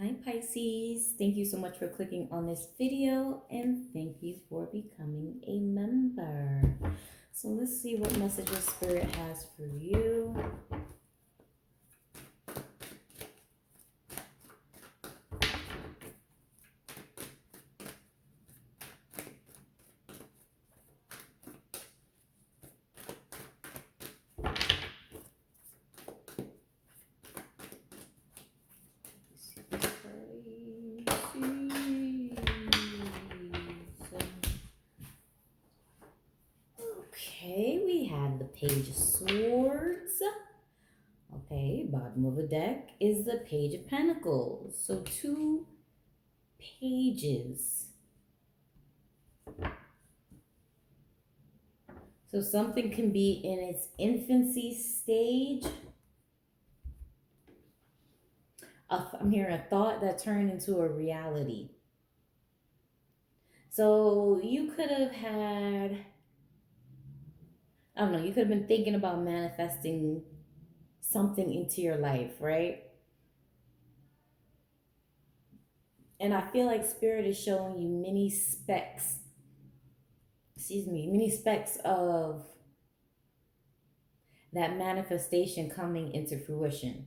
Hi Pisces, thank you so much for clicking on this video and thank you for becoming a member. So let's see what messages Spirit has for you. Okay, we have the Page of Swords. Okay, bottom of the deck is the Page of Pentacles. So two pages. So something can be in its infancy stage. I'm hearing a thought that turned into a reality. So you could have had, I don't know, you could have been thinking about manifesting something into your life, right? And I feel like Spirit is showing you many specks of that manifestation coming into fruition.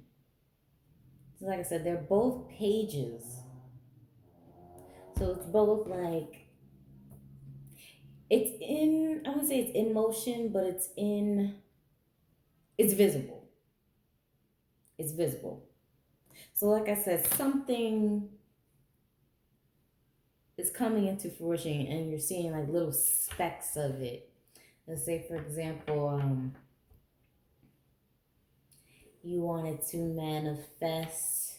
So like I said, they're both pages. So it's both like, I wouldn't say it's in motion, but it's visible. It's visible. So like I said, something is coming into fruition and you're seeing like little specks of it. Let's say, for example, you wanted to manifest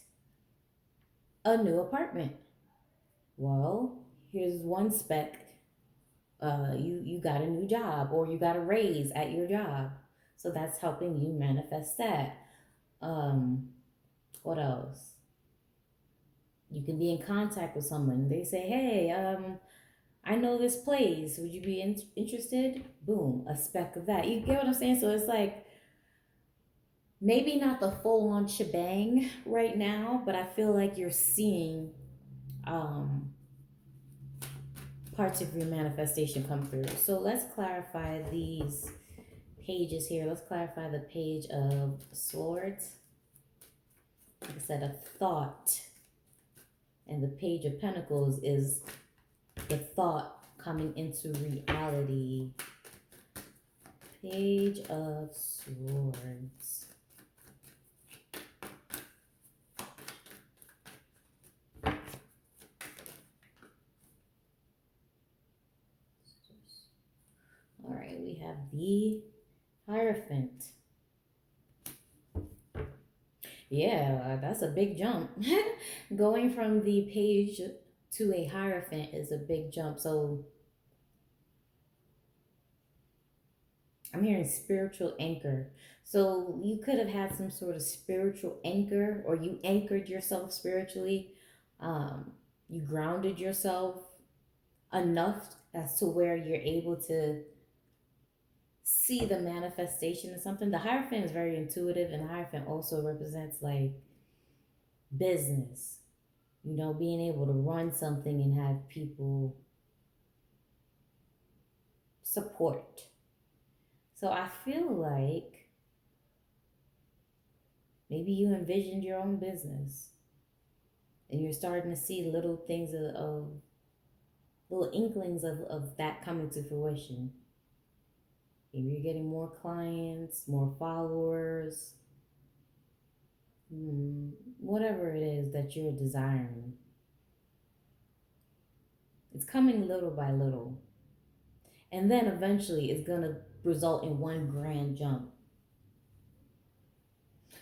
a new apartment. Well, here's one spec. You got a new job or you got a raise at your job. So that's helping you manifest that. Um, what else? You can be in contact with someone. They say, hey, I know this place. Would you be interested? Boom, a speck of that. You get what I'm saying? So it's like maybe not the full on shebang right now, but I feel like you're seeing um, parts of your manifestation come through. So let's clarify these pages here. Let's clarify the Page of Swords. Like I said, a thought. And the Page of Pentacles is the thought coming into reality. Page of Swords. All right, we have the Hierophant. Yeah, that's a big jump. Going from the page to a Hierophant is a big jump. So I'm hearing spiritual anchor. So you could have had some sort of spiritual anchor, or you anchored yourself spiritually. Um, you grounded yourself enough as to where you're able to see the manifestation of something. The Hierophant is very intuitive, and the Hierophant also represents like business, being able to run something and have people support. So I feel like maybe you envisioned your own business and you're starting to see little things of little inklings of that coming to fruition. Maybe you're getting more clients, more followers, whatever it is that you're desiring. It's coming little by little. And then eventually it's going to result in one grand jump.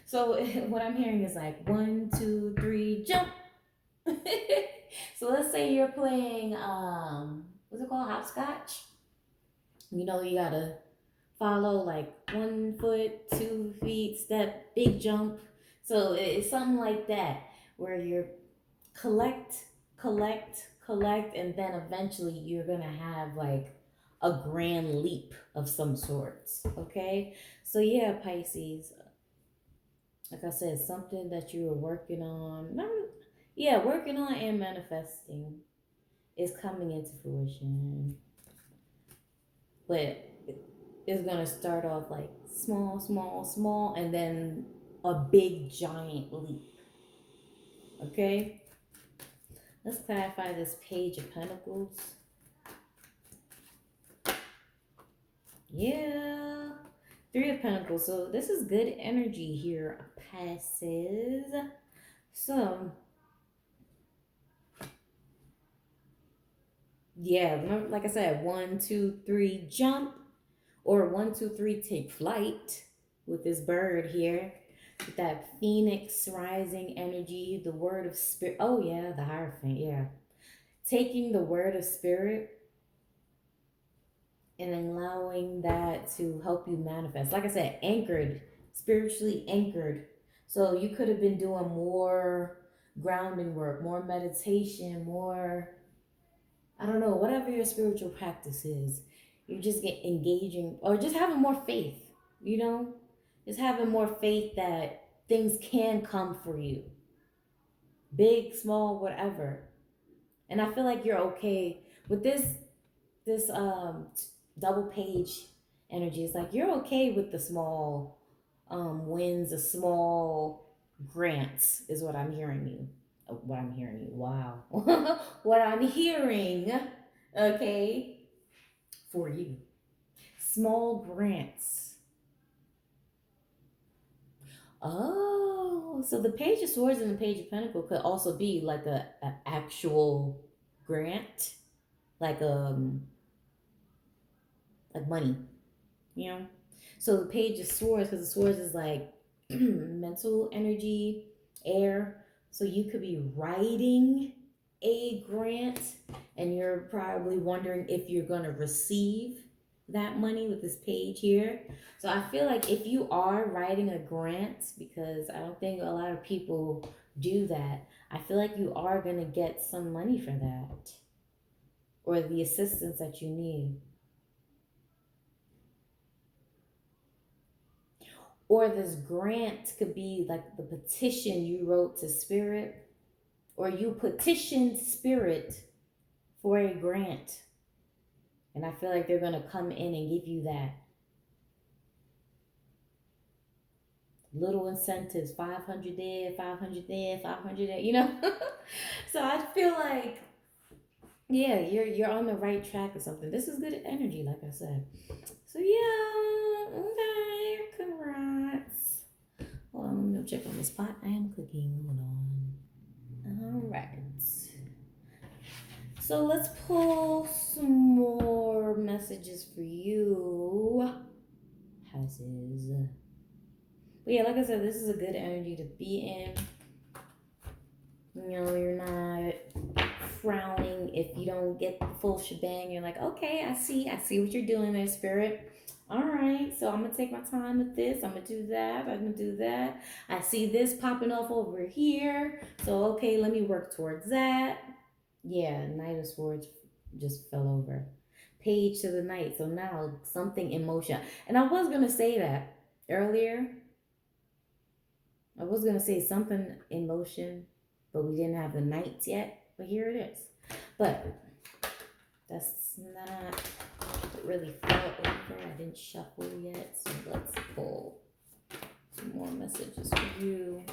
So what I'm hearing is like 1, 2, 3, jump. So let's say you're playing what's it called? Hopscotch. You gotta follow like 1 foot, 2 feet, step, big jump. So it's something like that where you're collect, collect, and then eventually you're gonna have like a grand leap of some sorts. Okay. So yeah, Pisces, like I said, something that you were working on. Yeah, working on and manifesting is coming into fruition, but it's gonna start off like small, small, small, and then a big giant leap. Okay, let's clarify this Page of Pentacles. Yeah, Three of Pentacles. So this is good energy here. Passes. So yeah, remember, like I said, one, two, three, jump, or one, two, three, take flight with this bird here. With that phoenix rising energy, the word of spirit. Oh yeah, the Hierophant. Yeah, taking the word of spirit and allowing that to help you manifest. Like I said, anchored, spiritually anchored. So you could have been doing more grounding work, more meditation, more, I don't know, whatever your spiritual practice is. You just get engaging or just having more faith, you know? Just having more faith that things can come for you, big, small, whatever. And I feel like you're okay with this double page energy. It's like you're okay with the small wins, the small grants is what I'm hearing you. What I'm hearing you. Wow. What I'm hearing, okay, for you. Small grants. Oh, so the Page of Swords and the Page of Pentacles could also be like a actual grant, like like money, you know. So the Page of Swords, because the Swords is like mental energy, air. So you could be writing a grant, and you're probably wondering if you're gonna receive that money with this page here. So I feel like if you are writing a grant, because I don't think a lot of people do that, I feel like you are gonna get some money for that, or the assistance that you need. Or this grant could be like the petition you wrote to spirit, or you petitioned spirit for a grant. And I feel like they're going to come in and give you that. Little incentives, 500 there, 500 there, 500 there, you know? So I feel like, yeah, you're on the right track or something. This is good energy, like I said. So yeah, okay, congrats. Hold on, let me check on this pot. I am cooking. Hold on. All right. So let's pull some more messages for you. Houses. But yeah, like I said, this is a good energy to be in. You know, you're not frowning if you don't get the full shebang. You're like, okay, I see what you're doing there, spirit. All right, so I'm gonna take my time with this. I'm gonna do that. I'm gonna do that. I see this popping off over here. So okay, let me work towards that. Yeah, Knight of Swords just fell over. Page to the Knight. So now something in motion. And I was gonna say that earlier. I was gonna say something in motion, but we didn't have the Knights yet. But here it is. But that's not what really fell over. I didn't shuffle yet. So let's pull some more messages for you.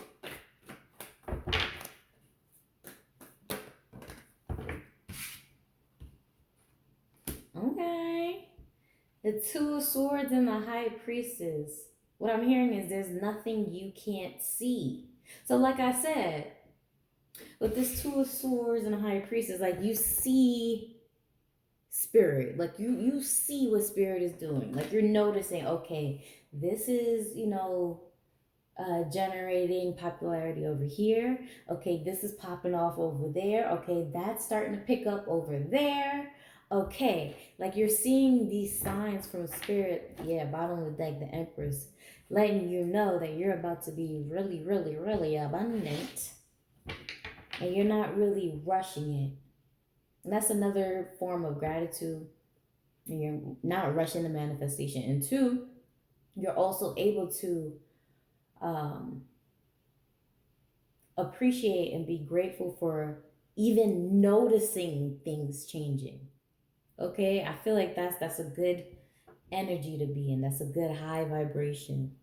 Okay. The Two of Swords and the High Priestess. What I'm hearing is there's nothing you can't see. So, like I said, with this Two of Swords and the High Priestess, like you see spirit, like you see what spirit is doing. Like you're noticing, okay, this is generating popularity over here. Okay, this is popping off over there. Okay, that's starting to pick up over there. Okay, like you're seeing these signs from spirit. Yeah, bottom of the deck, the Empress, letting you know that you're about to be really, really, really abundant, and you're not really rushing it. And that's another form of gratitude. And you're not rushing the manifestation. And two, you're also able to um, appreciate and be grateful for even noticing things changing. Okay, I feel like that's a good energy to be in. That's a good high vibration.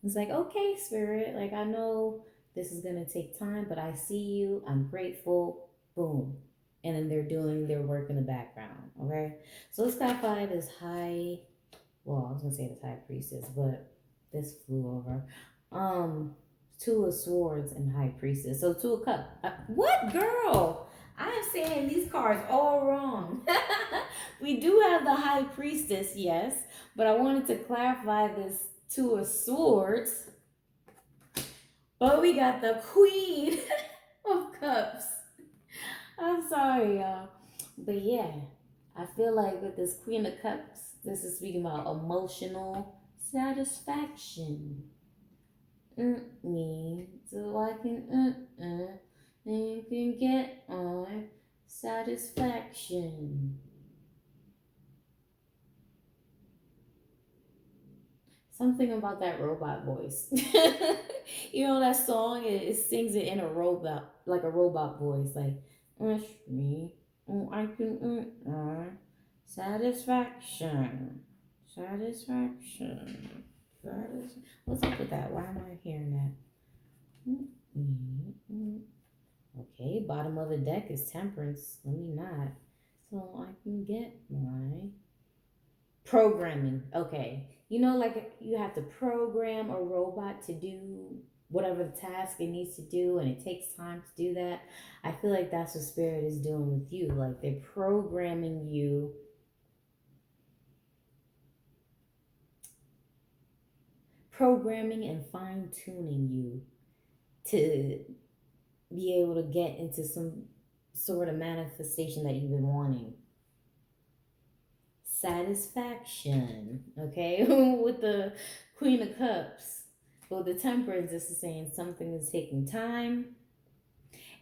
It's like, okay, spirit, like I know this is gonna take time, but I see you. I'm grateful. Boom. And then they're doing their work in the background. Okay. So let's clarify this high, well, I was gonna say this high priestess, but this flew over. Um, Two of Swords and High Priestess. So Two of Cups. What girl? I am saying these cards all wrong. We do have the High Priestess, yes, but I wanted to clarify this Two of Swords. But we got the Queen of Cups. I'm sorry, y'all. But yeah, I feel like with this Queen of Cups, this is speaking about emotional satisfaction. Me, so I can and you can get on satisfaction. Something about that robot voice. You know that song? It sings it in a robot, like a robot voice, like me. I can satisfaction, satisfaction. What's up with that? Why am I hearing that? Okay, bottom of the deck is Temperance. Let me not. So I can get my programming. Okay. You know, like you have to program a robot to do whatever the task it needs to do, and it takes time to do that. I feel like that's what Spirit is doing with you. Like they're programming you, programming and fine tuning you to be able to get into some sort of manifestation that you've been wanting. Satisfaction, okay? With the Queen of Cups. Well, the Temperance is saying something is taking time.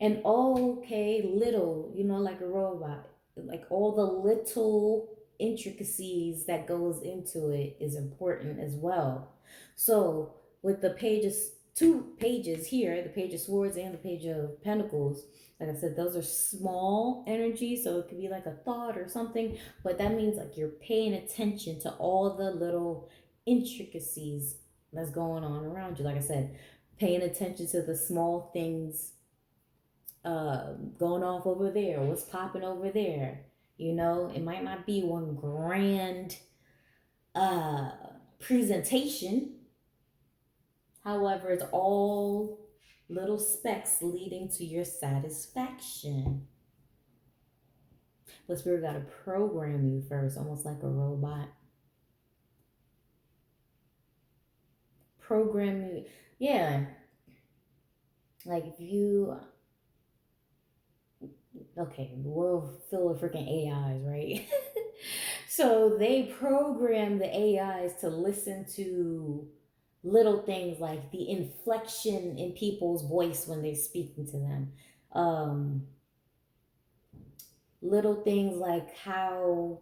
And okay, little, you know, like a robot, like all the little intricacies that goes into it is important as well. So with the pages, two pages here, the Page of Swords and the Page of Pentacles, like I said, those are small energy, so it could be like a thought or something, but that means like you're paying attention to all the little intricacies that's going on around you. Like I said, paying attention to the small things going off over there, what's popping over there. You know, it might not be one grand uh, presentation. However, it's all little specks leading to your satisfaction. But Spirit got to program you first, almost like a robot. Program you. Yeah. Like if you okay, the world full of freaking AIs, right? So they program the AIs to listen to little things like the inflection in people's voice when they're speaking to them. Um, Little things like how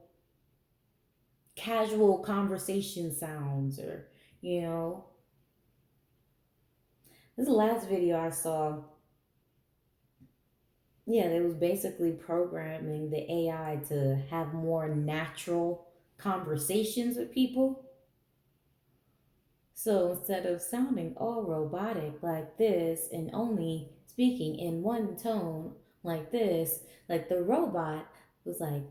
casual conversation sounds, or, you know, this last video I saw, yeah, it was basically programming the AI to have more natural conversations with people. So instead of sounding all robotic like this and only speaking in one tone like this, like the robot was like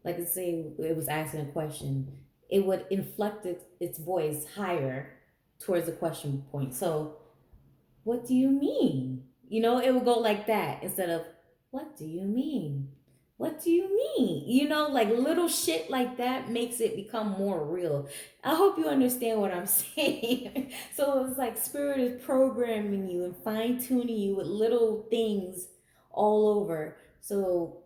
let's say it was asking a question, it would inflect its voice higher towards the question point. So what do you mean? You know, it would go like that instead of, what do you mean? What do you mean? You know, like little shit like that makes it become more real. I hope you understand what I'm saying. So it's like Spirit is programming you and fine tuning you with little things all over. So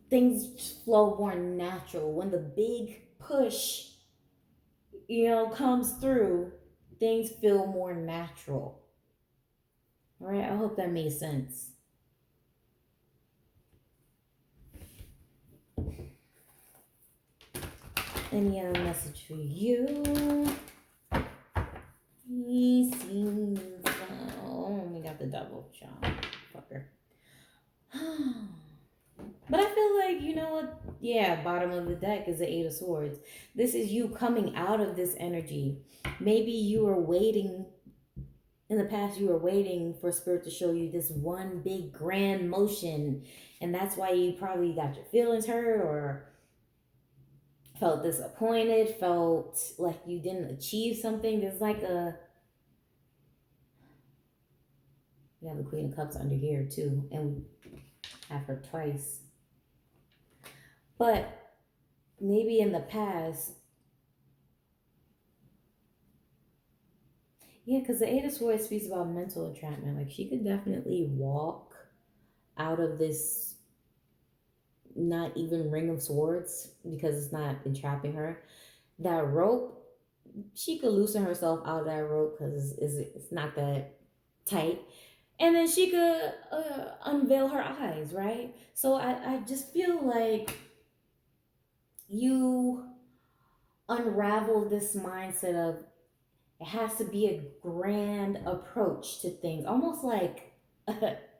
things flow more natural. When the big push, you know, comes through, things feel more natural. All right, I hope that made sense. Any other message for you? He seems the devil, John. Fucker. But I feel like, you know what? Yeah, bottom of the deck is the Eight of Swords. This is you coming out of this energy. Maybe you were waiting, in the past, you were waiting for Spirit to show you this one big grand motion. And that's why you probably got your feelings hurt or felt disappointed, felt like you didn't achieve something. There's like a, we have the Queen of Cups under here too. And we have her twice. But maybe in the past, yeah, because the Eight of Swords speaks about mental entrapment. Like she could definitely walk out of this not even Ring of Swords because it's not entrapping her. That rope, she could loosen herself out of that rope because it's not that tight. And then she could unveil her eyes, right? So I just feel like you unravel this mindset of it has to be a grand approach to things, almost like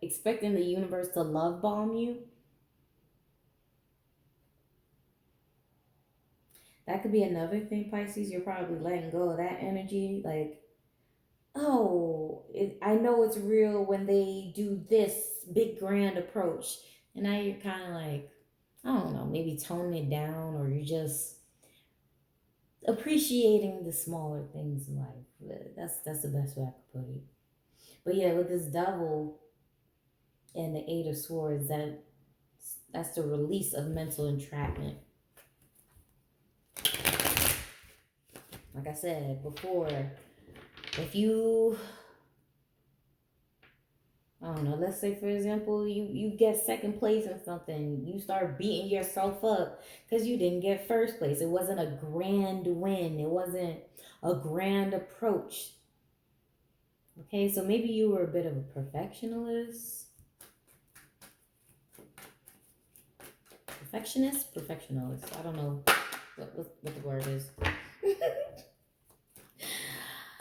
expecting the universe to love bomb you. That could be another thing, Pisces. You're probably letting go of that energy. Like, oh, I know it's real when they do this big grand approach. And now you're kind of like, I don't know, maybe toning it down or you're just appreciating the smaller things in life. That's the best way I could put it. But yeah, with this devil and the Eight of Swords, that's the release of mental entrapment. Like I said before, if you, I don't know, let's say for example, you get second place in something, you start beating yourself up because you didn't get first place. It wasn't a grand win, it wasn't a grand approach. Okay, so maybe you were a bit of a perfectionist. Perfectionist. I don't know what the word is.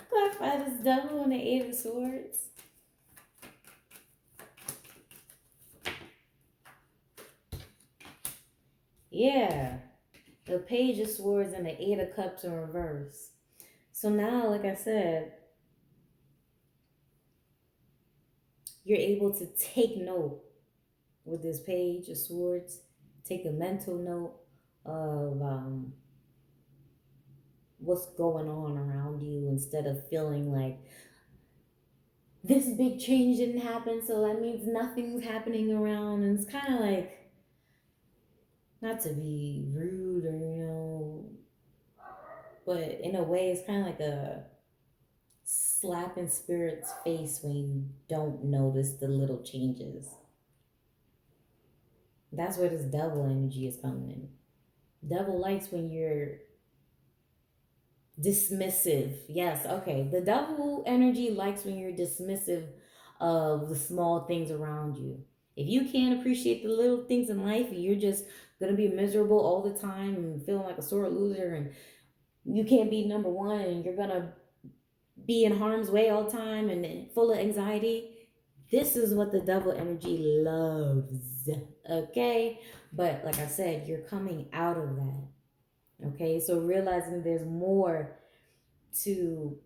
Clarify this devil and the Eight of Swords. Yeah, the Page of Swords and the Eight of Cups in reverse. So now, like I said, you're able to take note with this Page of Swords. Take a mental note of what's going on around you instead of feeling like this big change didn't happen, so that means nothing's happening around. And it's kind of like, not to be rude or, but in a way, it's kind of like a slap in spirit's face when you don't notice the little changes. That's where this devil energy is coming in. Devil likes when you're dismissive. Yes, okay. The devil energy likes when you're dismissive of the small things around you. If you can't appreciate the little things in life and you're just gonna be miserable all the time and feeling like a sore loser and you can't be number one and you're gonna be in harm's way all the time and full of anxiety, this is what the devil energy loves. Okay? But like I said, you're coming out of that. Okay, so realizing there's more to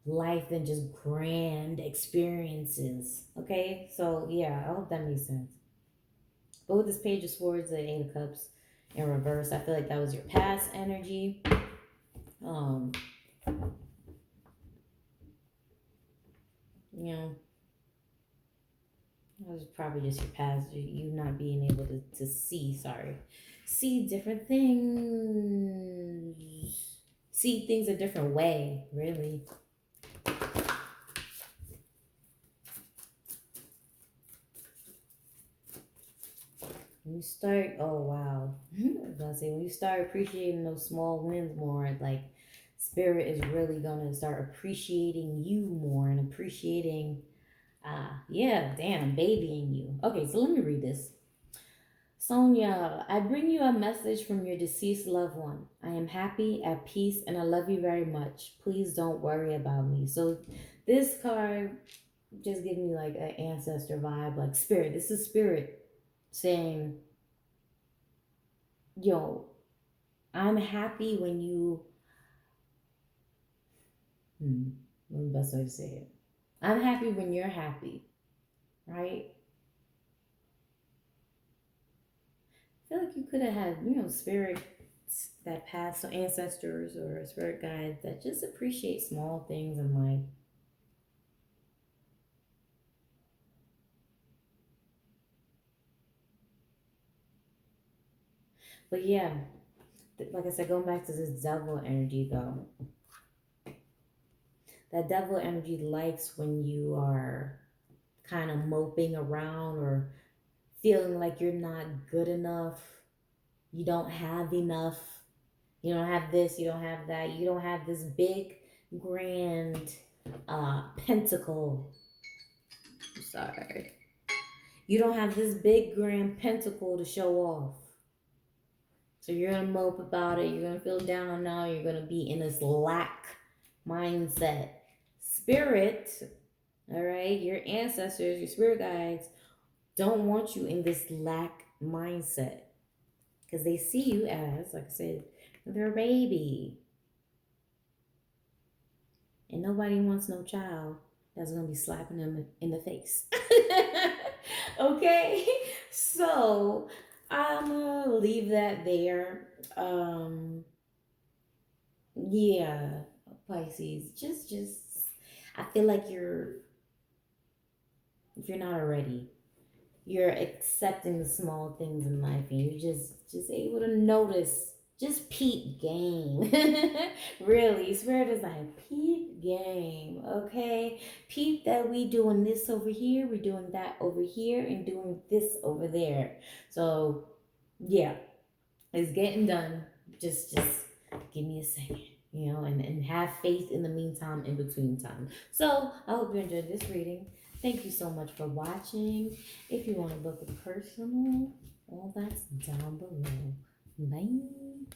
life than just grand experiences. Okay, so yeah, I hope that makes sense. But with this Page of Swords and Eight of Cups in reverse, I feel like that was your past energy. Um, you know, that was probably just your past, you not being able to see different things, see things a different way, really. When you start, oh wow, I was gonna say when you start appreciating those small wins more, like spirit is really gonna start appreciating you more and appreciating, yeah, damn, babying you. Okay, so let me read this. Sonia, I bring you a message from your deceased loved one. I am happy, at peace, and I love you very much. Please don't worry about me. So this card just give me like an ancestor vibe, like spirit. This is spirit saying, yo, I'm happy when you, what's the best way to say it? I'm happy when you're happy, right? I feel like you could have had, spirits that pass, so ancestors or spirit guides that just appreciate small things in life. But yeah, like I said, going back to this devil energy though, that devil energy likes when you are kind of moping around or feeling like you're not good enough, you don't have enough, you don't have this, you don't have that, you don't have this big, grand pentacle. Sorry. You don't have this big, grand pentacle to show off. So you're gonna mope about it. You're gonna feel down now. You're gonna be in this lack mindset. Spirit, all right, your ancestors, your spirit guides don't want you in this lack mindset because they see you as, like I said, their baby, and nobody wants no child that's gonna be slapping them in the face. Okay, so I'm gonna leave that there. Yeah, Pisces, just I feel like if you're not already, you're accepting the small things in life, and you're just able to notice, just peep game. Really, spirit is like peep game. Okay, peep that we doing this over here, we're doing that over here, and doing this over there. So yeah, it's getting done. Just give me a second, and have faith in the meantime, in between time. So I hope you enjoyed this reading. Thank you so much for watching. If you want to book a personal, all that's down below. Bye.